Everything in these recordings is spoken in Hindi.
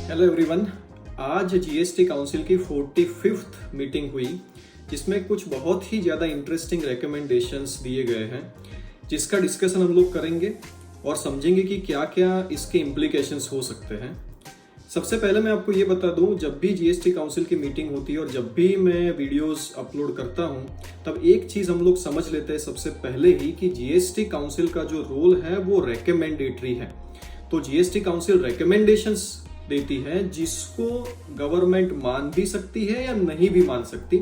Hello everyone. आज जीएसटी काउंसिल की 45th मीटिंग हुई जिसमें कुछ बहुत ही ज़्यादा इंटरेस्टिंग रिकमेंडेशंस दिए गए हैं जिसका डिस्कशन हम लोग करेंगे और समझेंगे कि क्या क्या इसके इम्प्लीकेशंस हो सकते हैं। सबसे पहले मैं आपको ये बता दूं, जब भी जीएसटी काउंसिल की मीटिंग होती है और जब भी मैं वीडियोस अपलोड करता हूं तब एक चीज़ हम लोग समझ लेते हैं सबसे पहले ही कि जीएसटी काउंसिल का जो रोल है वो रिकमेंडेटरी है। तो जीएसटी काउंसिल रिकमेंडेशंस देती है जिसको गवर्नमेंट मान भी सकती है या नहीं भी मान सकती।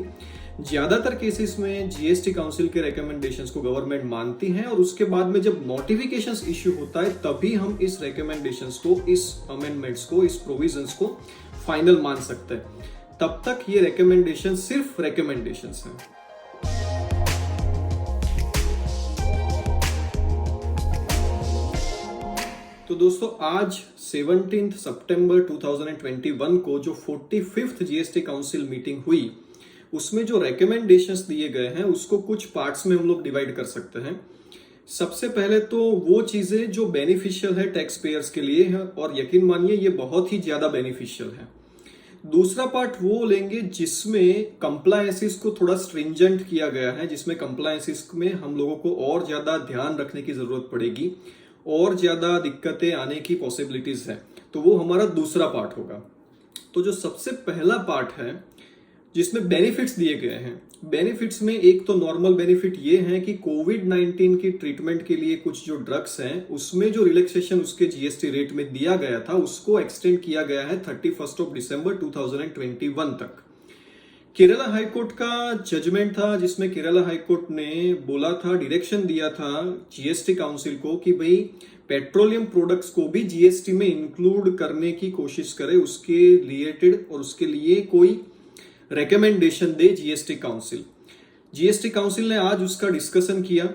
ज्यादातर केसेस में जीएसटी काउंसिल के रिकमेंडेशंस को गवर्नमेंट मानती है और उसके बाद में जब नोटिफिकेशंस इश्यू होता है तभी हम इस रिकमेंडेशंस को, इस अमेंडमेंट्स को, इस प्रोविजंस को फाइनल मान सकते हैं। तब तक ये रिकमेंडेशन सिर्फ रिकमेंडेशंस हैं। तो दोस्तों, आज 17 सितंबर 2021 को जो 45th जीएसटी काउंसिल मीटिंग हुई उसमें जो रिकमेंडेशंस दिए गए हैं उसको कुछ पार्ट्स में हम लोग डिवाइड कर सकते हैं। सबसे पहले तो वो चीजें जो बेनिफिशियल है टैक्स पेयर्स के लिए है और यकीन मानिए ये बहुत ही ज्यादा बेनिफिशियल है। दूसरा पार्ट वो लेंगे जिसमें कंप्लायंसेस को थोड़ा स्ट्रिंजेंट किया गया है, जिसमें कंप्लायंसेस में हम लोगों को और ज्यादा ध्यान रखने की जरूरत पड़ेगी और ज्यादा दिक्कतें आने की पॉसिबिलिटीज है, तो वो हमारा दूसरा पार्ट होगा। तो जो सबसे पहला पार्ट है जिसमें बेनिफिट्स दिए गए हैं, बेनिफिट्स में एक तो नॉर्मल बेनिफिट ये है कि कोविड-19 की ट्रीटमेंट के लिए कुछ जो ड्रग्स हैं उसमें जो रिलैक्सेशन उसके जीएसटी रेट में दिया गया था उसको एक्सटेंड किया गया है 31 दिसंबर 2021 तक। केरला हाईकोर्ट का जजमेंट था जिसमें केरला हाईकोर्ट ने बोला था, डायरेक्शन दिया था जीएसटी काउंसिल को कि भाई पेट्रोलियम प्रोडक्ट्स को भी जीएसटी में इंक्लूड करने की कोशिश करे, उसके रिलेटेड और उसके लिए कोई रिकमेंडेशन दे जीएसटी काउंसिल। जीएसटी काउंसिल ने आज उसका डिस्कशन किया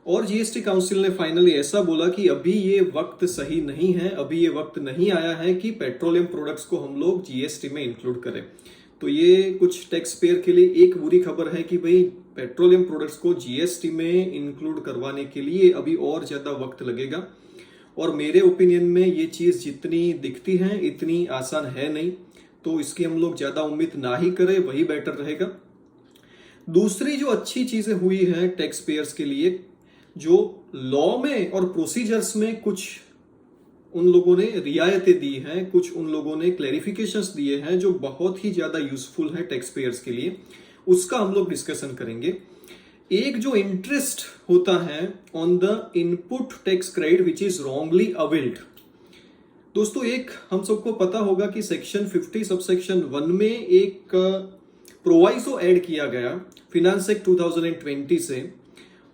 और जीएसटी काउंसिल ने फाइनली ऐसा बोला कि अभी ये वक्त सही नहीं है, अभी ये वक्त नहीं आया है कि पेट्रोलियम प्रोडक्ट्स को हम लोग जीएसटी में इंक्लूड करें। तो ये कुछ टैक्स पेयर के लिए एक बुरी खबर है कि भाई पेट्रोलियम प्रोडक्ट्स को जीएसटी में इंक्लूड करवाने के लिए अभी और ज्यादा वक्त लगेगा और मेरे ओपिनियन में ये चीज जितनी दिखती है इतनी आसान है नहीं, तो इसकी हम लोग ज्यादा उम्मीद ना ही करें, वही बेटर रहेगा। दूसरी जो अच्छी चीजें हुई है टैक्स पेयर्स के लिए, जो लॉ में और प्रोसीजर्स में कुछ उन लोगों ने रियायतें दी हैं, कुछ उन लोगों ने क्लैरिफिकेशंस दिए हैं जो बहुत ही ज्यादा यूजफुल है टैक्स पेयर्स के लिए, उसका हम लोग डिस्कशन करेंगे। एक जो इंटरेस्ट होता है on the input tax credit which is wrongly availed. दोस्तों, एक हम सबको पता होगा कि सेक्शन 50 सबसेक्शन 1 में एक प्रोवाइसो ऐड किया गया फिनांस एक्ट 2020 से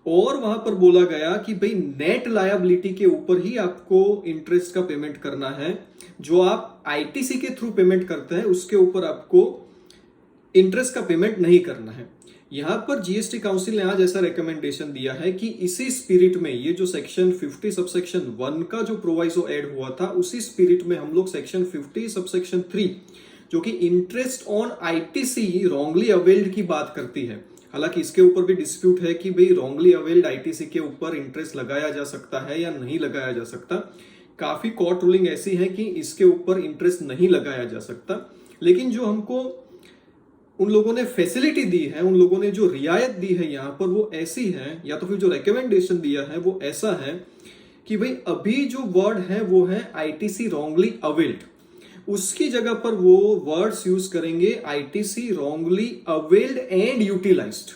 और वहां पर बोला गया कि भाई नेट लायबिलिटी के ऊपर ही आपको इंटरेस्ट का पेमेंट करना है, जो आप आईटीसी के थ्रू पेमेंट करते हैं उसके ऊपर आपको इंटरेस्ट का पेमेंट नहीं करना है। यहां पर जीएसटी काउंसिल ने आज ऐसा रिकमेंडेशन दिया है कि इसी स्पिरिट में ये जो सेक्शन 50 सबसेक्शन 1 का जो प्रोवाइसो ऐड हुआ था उसी स्पिरिट में हम लोग सेक्शन 50 सबसेक्शन 3 जो कि interest on ITC wrongly availed की बात करती है। हालांकि इसके ऊपर भी डिस्प्यूट है कि भाई रॉन्गली अवेल्ड आईटीसी के ऊपर इंटरेस्ट लगाया जा सकता है या नहीं लगाया जा सकता। काफी कोर्ट रूलिंग ऐसी है कि इसके ऊपर इंटरेस्ट नहीं लगाया जा सकता, लेकिन जो हमको उन लोगों ने फैसिलिटी दी है, उन लोगों ने जो रियायत दी है यहाँ पर वो ऐसी है, या तो फिर जो रिकमेंडेशन दिया है वो ऐसा है कि भाई अभी जो वर्ड है वो है आईटीसी रॉन्गली अवेल्ड, उसकी जगह पर वो वर्ड्स यूज करेंगे ITC wrongly availed and utilised.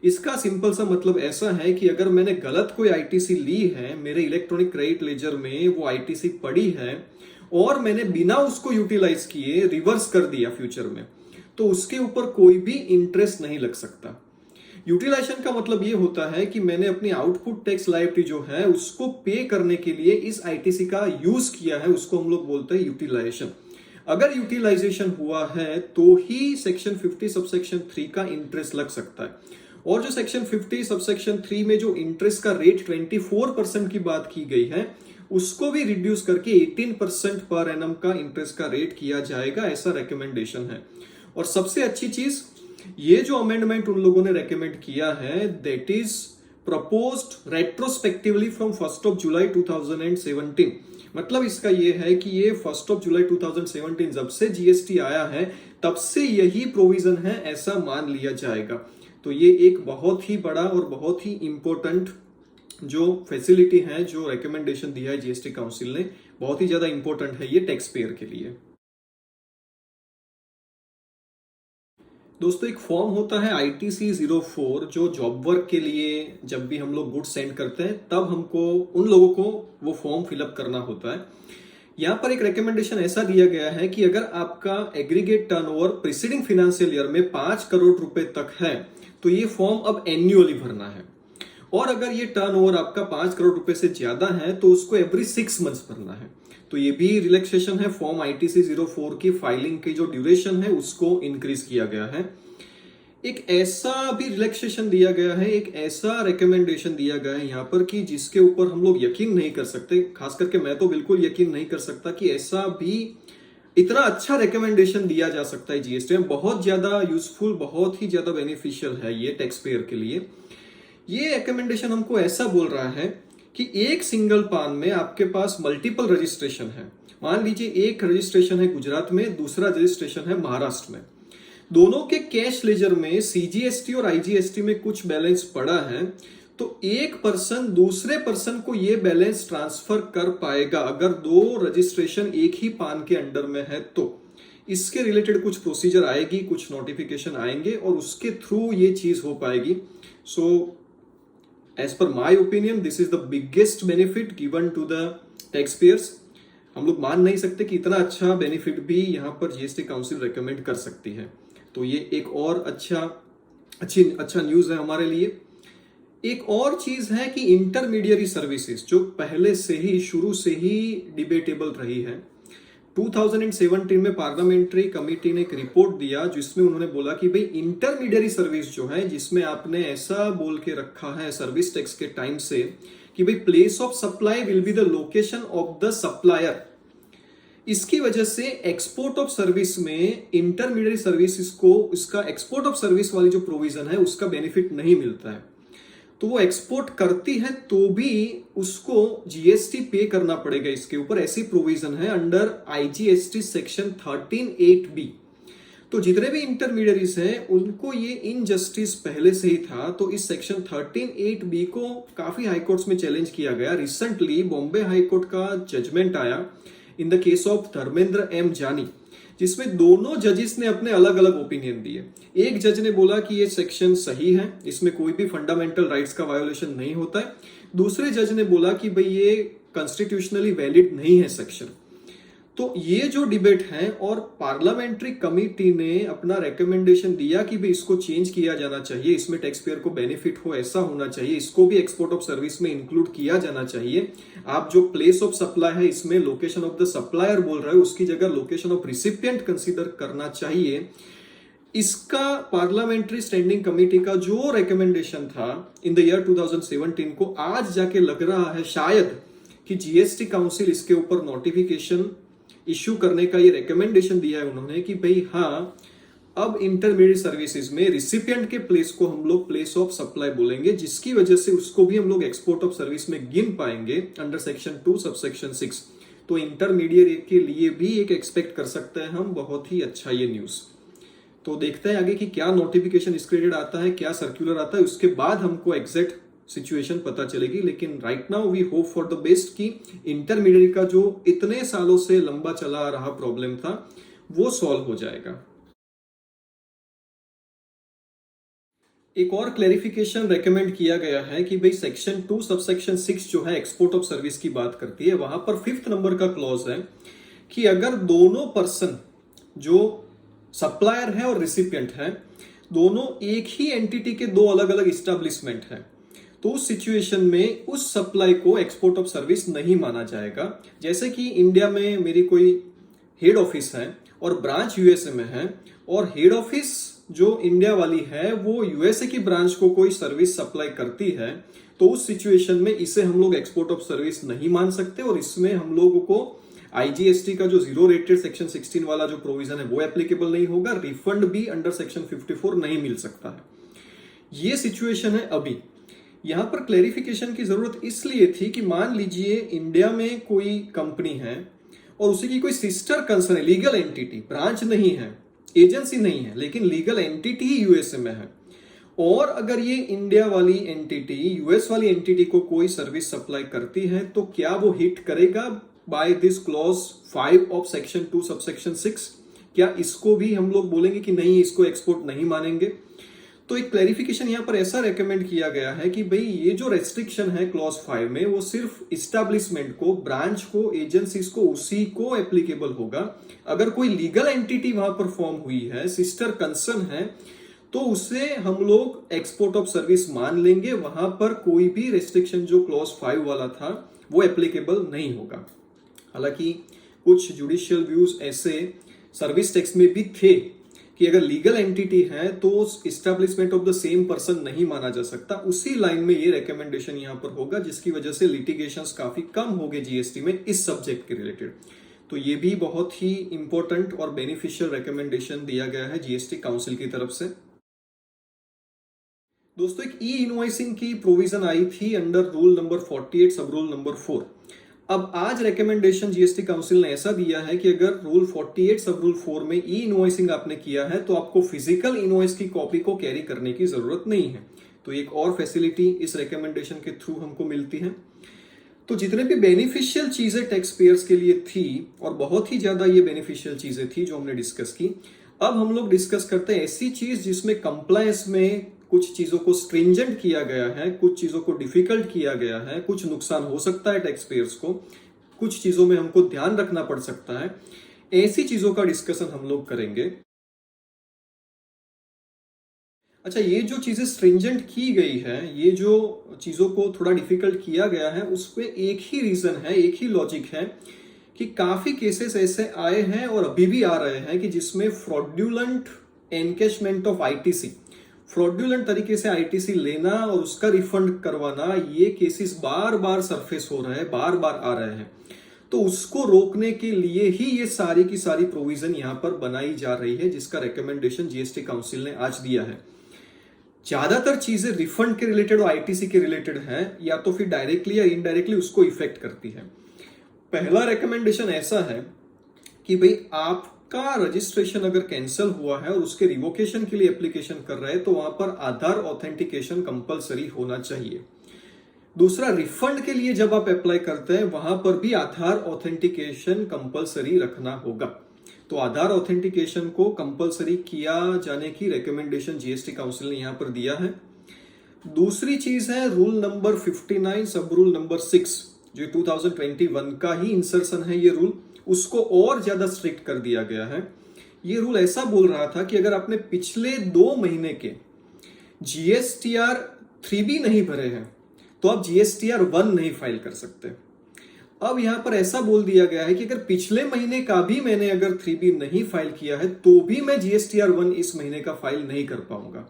इसका सिंपल सा मतलब ऐसा है कि अगर मैंने गलत कोई आईटीसी ली है, मेरे इलेक्ट्रॉनिक क्रेडिट लेजर में वो आईटीसी पड़ी है और मैंने बिना उसको यूटिलाइज किए रिवर्स कर दिया फ्यूचर में, तो उसके ऊपर कोई भी इंटरेस्ट नहीं लग सकता। यूटिलाइजेशन का मतलब ये होता है कि मैंने अपनी आउटपुट टैक्स लायबिलिटी जो है उसको पे करने के लिए इस आईटीसी का यूज किया है, उसको हम लोग बोलते हैं यूटिलाइजेशन। अगर यूटिलाइजेशन हुआ है तो ही सेक्शन 50 सबसेक्शन 3 का इंटरेस्ट लग सकता है। और जो सेक्शन 50 सबसेक्शन 3 में जो इंटरेस्ट का रेट 24% की बात की गई है उसको भी रिड्यूस करके 18% पर एनम का इंटरेस्ट का रेट किया जाएगा, ऐसा रिकमेंडेशन है। और सबसे अच्छी चीज, ये जो अमेंडमेंट उन लोगों ने रेकमेंड किया है that is proposed retrospectively from 1 जुलाई 2017, मतलब इसका ये है कि ये 1 जुलाई 2017 जब से जीएसटी आया है तब से यही प्रोविजन है, ऐसा मान लिया जाएगा। तो ये एक बहुत ही बड़ा और बहुत ही इंपॉर्टेंट जो फैसिलिटी है, जो रिकमेंडेशन दिया है जीएसटी काउंसिल ने, बहुत ही ज्यादा इंपॉर्टेंट है ये टैक्स पेयर के लिए। दोस्तों एक फॉर्म होता है ITC 04 जो जॉब वर्क के लिए जब भी हम लोग गुड्स सेंड करते हैं तब हमको उन लोगों को वो फॉर्म फिलअप करना होता है। यहाँ पर एक रिकमेंडेशन ऐसा दिया गया है कि अगर आपका aggregate turnover preceding financial year में 5 करोड़ रुपए तक है तो ये फॉर्म अब एन्युअली भरना है, और अगर ये टर्नओवर आपका 5 करोड़ रुपए से ज्यादा है तो उसको एवरी 6 मंथ्स भरना है। तो ये भी रिलैक्सेशन है, फॉर्म ITC 04 की फाइलिंग की जो ड्यूरेशन है उसको इंक्रीज किया गया है। एक ऐसा भी रिलैक्सेशन दिया गया है, एक ऐसा रिकमेंडेशन दिया गया है यहाँ पर कि जिसके ऊपर हम लोग यकीन नहीं कर सकते, खास करके मैं तो बिल्कुल यकीन नहीं कर सकता कि ऐसा भी इतना अच्छा रिकमेंडेशन दिया जा सकता है जीएसटी में। बहुत ज्यादा यूजफुल, बहुत ही ज्यादा बेनिफिशियल है ये टैक्स पेयर के लिए। ये रिकमेंडेशन हमको ऐसा बोल रहा है कि एक सिंगल पान में आपके पास मल्टीपल रजिस्ट्रेशन है। मान लीजिए एक रजिस्ट्रेशन है गुजरात में, दूसरा रजिस्ट्रेशन है महाराष्ट्र में। दोनों के कैश लेजर में सीजीएसटी और आईजीएसटी में कुछ बैलेंस पड़ा है, तो एक पर्सन दूसरे पर्सन को ये बैलेंस ट्रांसफर कर पाएगा अगर दो रजिस्ट्रेशन एक ही पान के अंडर में है। तो इसके रिलेटेड कुछ प्रोसीजर आएगी, कुछ नोटिफिकेशन आएंगे और उसके थ्रू ये चीज हो पाएगी। So as per my opinion this is the biggest benefit given to the tax payers. हम लोग मान नहीं सकते कि इतना अच्छा बेनिफिट भी यहाँ पर जीएसटी काउंसिल रेकमेंड कर सकती है। तो ये एक और अच्छा न्यूज है हमारे लिए। एक और चीज है कि इंटरमीडियरी सर्विसेज जो पहले से ही शुरू से ही डिबेटेबल रही है। 2017 में पार्लियामेंट्री कमेटी ने एक रिपोर्ट दिया जिसमें उन्होंने बोला कि भाई इंटरमीडियरी सर्विस जो है, जिसमें आपने ऐसा बोल के रखा है सर्विस टैक्स के टाइम से कि भाई place of supply will be the location of the supplier. इसकी वजह से एक्सपोर्ट ऑफ सर्विस में इंटरमीडियरी सर्विसेज को इसका एक्सपोर्ट ऑफ सर्विस वाली जो प्रोविजन है उसका बेनिफिट नहीं मिलता है। तो वो एक्सपोर्ट करती है तो भी उसको जीएसटी पे करना पड़ेगा इसके ऊपर, ऐसी प्रोविजन है अंडर आईजीएसटी सेक्शन 13(8)(b). तो जितने भी इंटरमीडियरीज हैं उनको ये इनजस्टिस पहले से ही था। तो इस सेक्शन 13(8)(b) को काफी हाईकोर्ट्स में चैलेंज किया गया। रिसेंटली बॉम्बे हाईकोर्ट का जजमेंट आया in the case of Dharmendra M Jani, जिसमें दोनों जजेस ने अपने अलग अलग ओपिनियन दिए। एक जज ने बोला कि ये सेक्शन सही है, इसमें कोई भी फंडामेंटल राइट्स का वायोलेशन नहीं होता है। दूसरे जज ने बोला कि भाई ये कॉन्स्टिट्यूशनली वैलिड नहीं है सेक्शन। तो ये जो डिबेट है और पार्लियामेंट्री कमेटी ने अपना रिकमेंडेशन दिया कि भाई इसको चेंज किया जाना चाहिए, इसमें टैक्स पेयर को बेनिफिट हो ऐसा होना चाहिए, इसको भी एक्सपोर्ट ऑफ सर्विस में इंक्लूड किया जाना चाहिए। आप जो प्लेस ऑफ सप्लाई है इसमें लोकेशन ऑफ द सप्लायर बोल रहे हो, उसकी जगह लोकेशन ऑफ रिसिपिएंट कंसीडर करना चाहिए। इसका पार्लियामेंट्री स्टैंडिंग कमेटी का जो रिकमेंडेशन था इन द ईयर 2017 को आज जाके लग रहा है शायद कि जीएसटी काउंसिल इसके ऊपर नोटिफिकेशन इश्यू करने का ये रिकमेंडेशन दिया है उन्होंने कि भाई हाँ, अब इंटरमीडिएट सर्विसेज में रिसिपिएंट के प्लेस को हम लोग प्लेस ऑफ सप्लाई बोलेंगे, जिसकी वजह से उसको भी हम लोग एक्सपोर्ट ऑफ सर्विस में गिन पाएंगे अंडर सेक्शन 2 सबसेक्शन 6। तो इंटरमीडिएट के लिए भी एक एक्सपेक्ट कर सकते हैं हम बहुत ही अच्छा ये न्यूज। तो देखते हैं आगे कि क्या नोटिफिकेशन इसके रिलेटेड आता है, क्या सर्कुलर आता है, उसके बाद हमको एग्जैक्ट सिचुएशन पता चलेगी। लेकिन right now we hope for the best कि इंटरमीडिएट का जो इतने सालों से लंबा चला आ रहा प्रॉब्लम था वो सॉल्व हो जाएगा। एक और क्लैरिफिकेशन रेकमेंड किया गया है कि भाई सेक्शन 2 सबसेक्शन 6 जो है एक्सपोर्ट ऑफ सर्विस की बात करती है, वहां पर 5th नंबर का क्लॉज है कि अगर दोनों पर्सन जो सप्लायर है और रिसिपिएंट है दोनों एक ही एंटिटी के दो अलग अलग इस्टेब्लिशमेंट है, तो उस सिचुएशन में उस सप्लाई को एक्सपोर्ट ऑफ सर्विस नहीं माना जाएगा। जैसे कि इंडिया में मेरी कोई हेड ऑफिस है और ब्रांच यूएसए में है, और हेड ऑफिस जो इंडिया वाली है वो यूएसए की ब्रांच को कोई सर्विस सप्लाई करती है, तो उस सिचुएशन में इसे हम लोग एक्सपोर्ट ऑफ सर्विस नहीं मान सकते और इसमें हम लोगों को आईजीएसटी का जो जीरो रेटेड सेक्शन 16 वाला जो प्रोविजन है वो एप्लीकेबल नहीं होगा। रिफंड भी अंडर सेक्शन 54 नहीं मिल सकता है। ये सिचुएशन है अभी। यहां पर क्लैरिफिकेशन की जरूरत इसलिए थी कि मान लीजिए इंडिया में कोई कंपनी है और उसी की कोई सिस्टर कंसर्न है, लीगल एंटिटी, ब्रांच नहीं है, एजेंसी नहीं है, लेकिन लीगल एंटिटी ही यूएसए में है। और अगर ये इंडिया वाली एंटिटी यूएस वाली एंटिटी को कोई सर्विस सप्लाई करती है तो क्या वो हिट करेगा by this clause 5 of section 2 subsection 6? क्या इसको भी हम लोग बोलेंगे कि नहीं, इसको एक्सपोर्ट नहीं मानेंगे? तो एक क्लैरिफिकेशन यहां पर ऐसा रेकमेंड किया गया है कि भाई ये जो रेस्ट्रिक्शन है क्लॉज 5 में, वो सिर्फ इस्टेब्लिशमेंट को, ब्रांच को, एजेंसीज को, उसी को एप्लीकेबल होगा। अगर कोई लीगल एंटिटी वहां पर फॉर्म हुई है, सिस्टर कंसर्न है, तो उसे हम लोग एक्सपोर्ट ऑफ सर्विस मान लेंगे। वहां पर कोई भी रेस्ट्रिक्शन जो क्लॉज 5 वाला था वो एप्लीकेबल नहीं होगा। हालांकि कुछ जुडिशियल व्यूज ऐसे सर्विस टेक्स्ट में भी थे कि अगर लीगल एंटिटी है तो establishment of the same person नहीं माना जा सकता। उसी लाइन में ये रिकमेंडेशन यहां पर होगा, जिसकी वजह से लिटिगेशंस काफी कम हो गए जीएसटी में इस सब्जेक्ट के रिलेटेड। तो ये भी बहुत ही इंपॉर्टेंट और बेनिफिशियल रिकमेंडेशन दिया गया है जीएसटी काउंसिल की तरफ से। दोस्तों, एक ई इनवॉइसिंग की प्रोविजन आई थी अंडर रूल नंबर 48 सब रूल नंबर 4। अब आज रिकमेंडेशन जीएसटी काउंसिल ने ऐसा दिया है कि अगर रूल 48 सब रूल 4 में ई इनवॉइसिंग आपने किया है तो आपको फिजिकल इनवॉइस की कॉपी को कैरी करने की जरूरत नहीं है। तो एक और फैसिलिटी इस रिकमेंडेशन के थ्रू हमको मिलती है। तो जितने भी बेनिफिशियल चीजें टैक्स पेयर्स के लिए थी, और बहुत ही ज्यादा ये बेनिफिशियल चीजें थी जो हमने डिस्कस की, अब हम लोग डिस्कस करते हैं ऐसी चीज जिसमें कंप्लायंस में कुछ चीजों को स्ट्रिंजेंट किया गया है, कुछ चीजों को डिफिकल्ट किया गया है, कुछ नुकसान हो सकता है टैक्स पेयर्स को, कुछ चीजों में हमको ध्यान रखना पड़ सकता है। ऐसी चीजों का डिस्कशन हम लोग करेंगे। अच्छा, ये जो चीजें स्ट्रिंजेंट की गई है, ये जो चीजों को थोड़ा डिफिकल्ट किया गया है, उस पे एक ही रीजन है, एक ही लॉजिक है कि काफी केसेस ऐसे आए हैं और अभी भी आ रहे हैं कि जिसमें fraudulent encashment of ITC, fraudulent तरीके से आईटीसी लेना और उसका रिफंड करवाना, ये केसेस बार बार सरफेस हो रहे हैं, बार बार आ रहे हैं। तो उसको रोकने के लिए ही ये सारी की सारी प्रोविजन यहां पर बनाई जा रही है, जिसका रिकमेंडेशन जीएसटी काउंसिल ने आज दिया है। ज्यादातर चीजें रिफंड के रिलेटेड और आईटीसी के रिलेटेड हैं, या तो फिर डायरेक्टली या इनडायरेक्टली उसको इफेक्ट करती है। पहला रिकमेंडेशन ऐसा है कि भाई आपका रजिस्ट्रेशन अगर कैंसिल हुआ है और उसके रिवोकेशन के लिए एप्लीकेशन कर रहे हैं तो वहां पर आधार ऑथेंटिकेशन कंपलसरी होना चाहिए। दूसरा, रिफंड के लिए जब आप अप्लाई करते हैं वहां पर भी आधार ऑथेंटिकेशन कंपलसरी रखना होगा। तो आधार ऑथेंटिकेशन को कंपलसरी किया जाने की रिकमेंडेशन जीएसटी काउंसिल ने यहां पर दिया है। दूसरी चीज है रूल नंबर 59 सब रूल नंबर 6, जो 2021 का ही इंसर्शन है ये रूल, उसको और ज्यादा स्ट्रिक्ट कर दिया गया है। ये रूल ऐसा बोल रहा था कि अगर आपने पिछले 2 महीने के जीएसटीआर 3B नहीं भरे हैं तो आप जीएसटीआर 1 नहीं फाइल कर सकते। अब यहां पर ऐसा बोल दिया गया है कि अगर पिछले महीने का भी मैंने अगर 3B नहीं फाइल किया है तो भी मैं जीएसटीआर 1 इस महीने का फाइल नहीं कर पाऊंगा।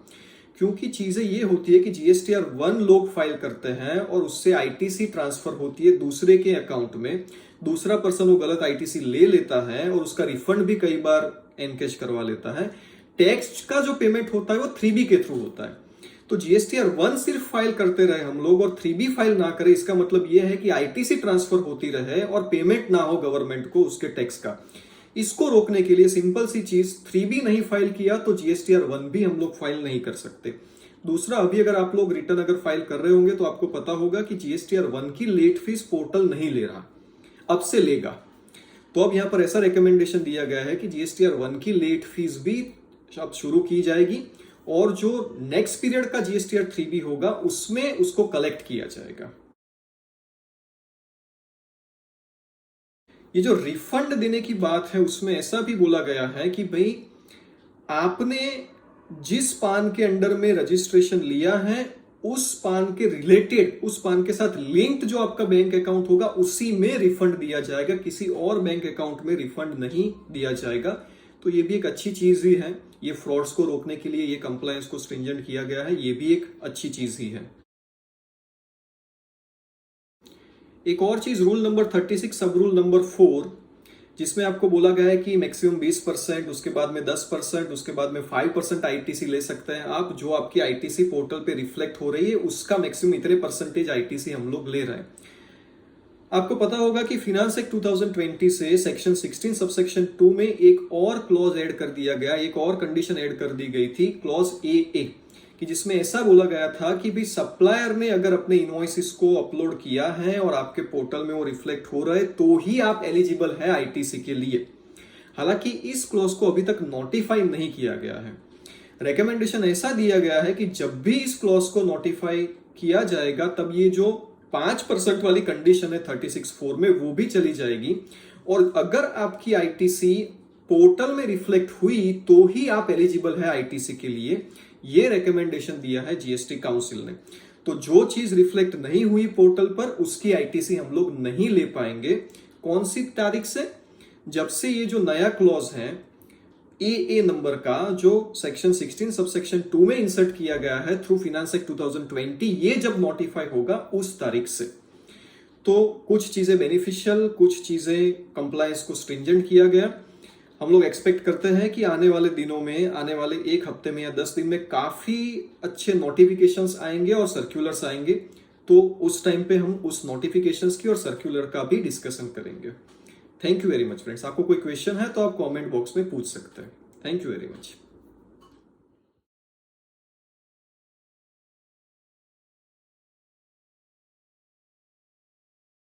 क्योंकि चीजें ये होती है कि जीएसटीआर 1 लोग फाइल करते हैं और उससे आईटीसी ट्रांसफर होती है दूसरे के अकाउंट में, दूसरा पर्सन वो गलत आईटीसी ले लेता है और उसका रिफंड भी कई बार एनकैश करवा लेता है। टैक्स का जो पेमेंट होता है वो 3B के थ्रू होता है। तो जीएसटीआर 1 सिर्फ फाइल करते रहे हम लोग और 3B फाइल ना करें, इसका मतलब यह है कि आईटीसी ट्रांसफर होती रहे और पेमेंट ना हो गवर्नमेंट को उसके टैक्स का। इसको रोकने के लिए सिंपल सी चीज, 3B नहीं फाइल किया तो जीएसटीआर 1 भी हम लोग फाइल नहीं कर सकते। दूसरा, अभी अगर आप लोग रिटर्न अगर फाइल कर रहे होंगे तो आपको पता होगा कि जीएसटीआर 1 की लेट फीस पोर्टल नहीं ले रहा, अब से लेगा। तो अब यहां पर ऐसा रिकमेंडेशन दिया गया है कि जीएसटीआर 1 की लेट फीस भी अब शुरू की जाएगी और जो नेक्स्ट पीरियड का जीएसटीआर 3B होगा उसमें उसको कलेक्ट किया जाएगा। ये जो रिफंड देने की बात है उसमें ऐसा भी बोला गया है कि भाई आपने जिस पान के अंडर में रजिस्ट्रेशन लिया है उस पान के रिलेटेड, उस पान के साथ लिंक्ड जो आपका बैंक अकाउंट होगा उसी में रिफंड दिया जाएगा, किसी और बैंक अकाउंट में रिफंड नहीं दिया जाएगा। तो ये भी एक अच्छी चीज ही है, ये फ्रॉड्स को रोकने के लिए ये कंप्लायंस को स्ट्रिंजेंट किया गया है, ये भी एक अच्छी चीज ही है। एक और चीज रूल नंबर 36 सब रूल नंबर 4, जिसमें आपको बोला गया है कि मैक्सिमम 20%, उसके बाद में 10%, उसके बाद में 5% आईटीसी ले सकते हैं आप। जो आपकी आईटीसी पोर्टल पे रिफ्लेक्ट हो रही है उसका मैक्सिमम इतने परसेंटेज आईटीसी हम लोग ले रहे हैं। आपको पता होगा कि फिनांस एक्ट 2020 से सेक्शन 16 सबसेक्शन 2 में एक और क्लॉज ऐड कर दिया गया, एक और कंडीशन ऐड कर दी गई थी, क्लॉज ए, कि जिसमें ऐसा बोला गया था कि भी सप्लायर ने अगर अपने इनवॉइसेस को अपलोड किया है और आपके पोर्टल में वो रिफ्लेक्ट हो रहा है तो ही आप एलिजिबल है आईटीसी के लिए। हालांकि इस क्लॉज को अभी तक नोटिफाई नहीं किया गया है। रिकमेंडेशन ऐसा दिया गया है कि जब भी इस क्लॉज को नोटिफाई किया जाएगा तब ये जो 5% वाली कंडीशन है 36(4) में वो भी चली जाएगी, और अगर आपकी आईटीसी पोर्टल में रिफ्लेक्ट हुई तो ही आप एलिजिबल है आईटीसी के लिए। ये रिकमेंडेशन दिया है जीएसटी काउंसिल ने। तो जो चीज रिफ्लेक्ट नहीं हुई पोर्टल पर उसकी आईटीसी हम लोग नहीं ले पाएंगे। कौन सी तारीख से? जब से ये जो नया क्लॉज है ए नंबर का जो सेक्शन 16 सबसेक्शन 2 में इंसर्ट किया गया है थ्रू फिनांस एक्ट 2020, ये जब नोटिफाई होगा उस तारीख से। तो कुछ चीजें बेनिफिशियल, कुछ चीजें कंप्लायंस को स्ट्रिंजेंट किया गया। हम लोग एक्सपेक्ट करते हैं कि आने वाले दिनों में, आने वाले एक हफ्ते में या 10 दिन में काफी अच्छे नोटिफिकेशंस आएंगे और सर्कुलर्स आएंगे। तो उस टाइम पे हम उस नोटिफिकेशंस की और सर्कुलर का भी डिस्कशन करेंगे। Thank you very much friends. आपको कोई क्वेश्चन है तो आप कमेंट बॉक्स में पूछ सकते हैं। Thank you very much.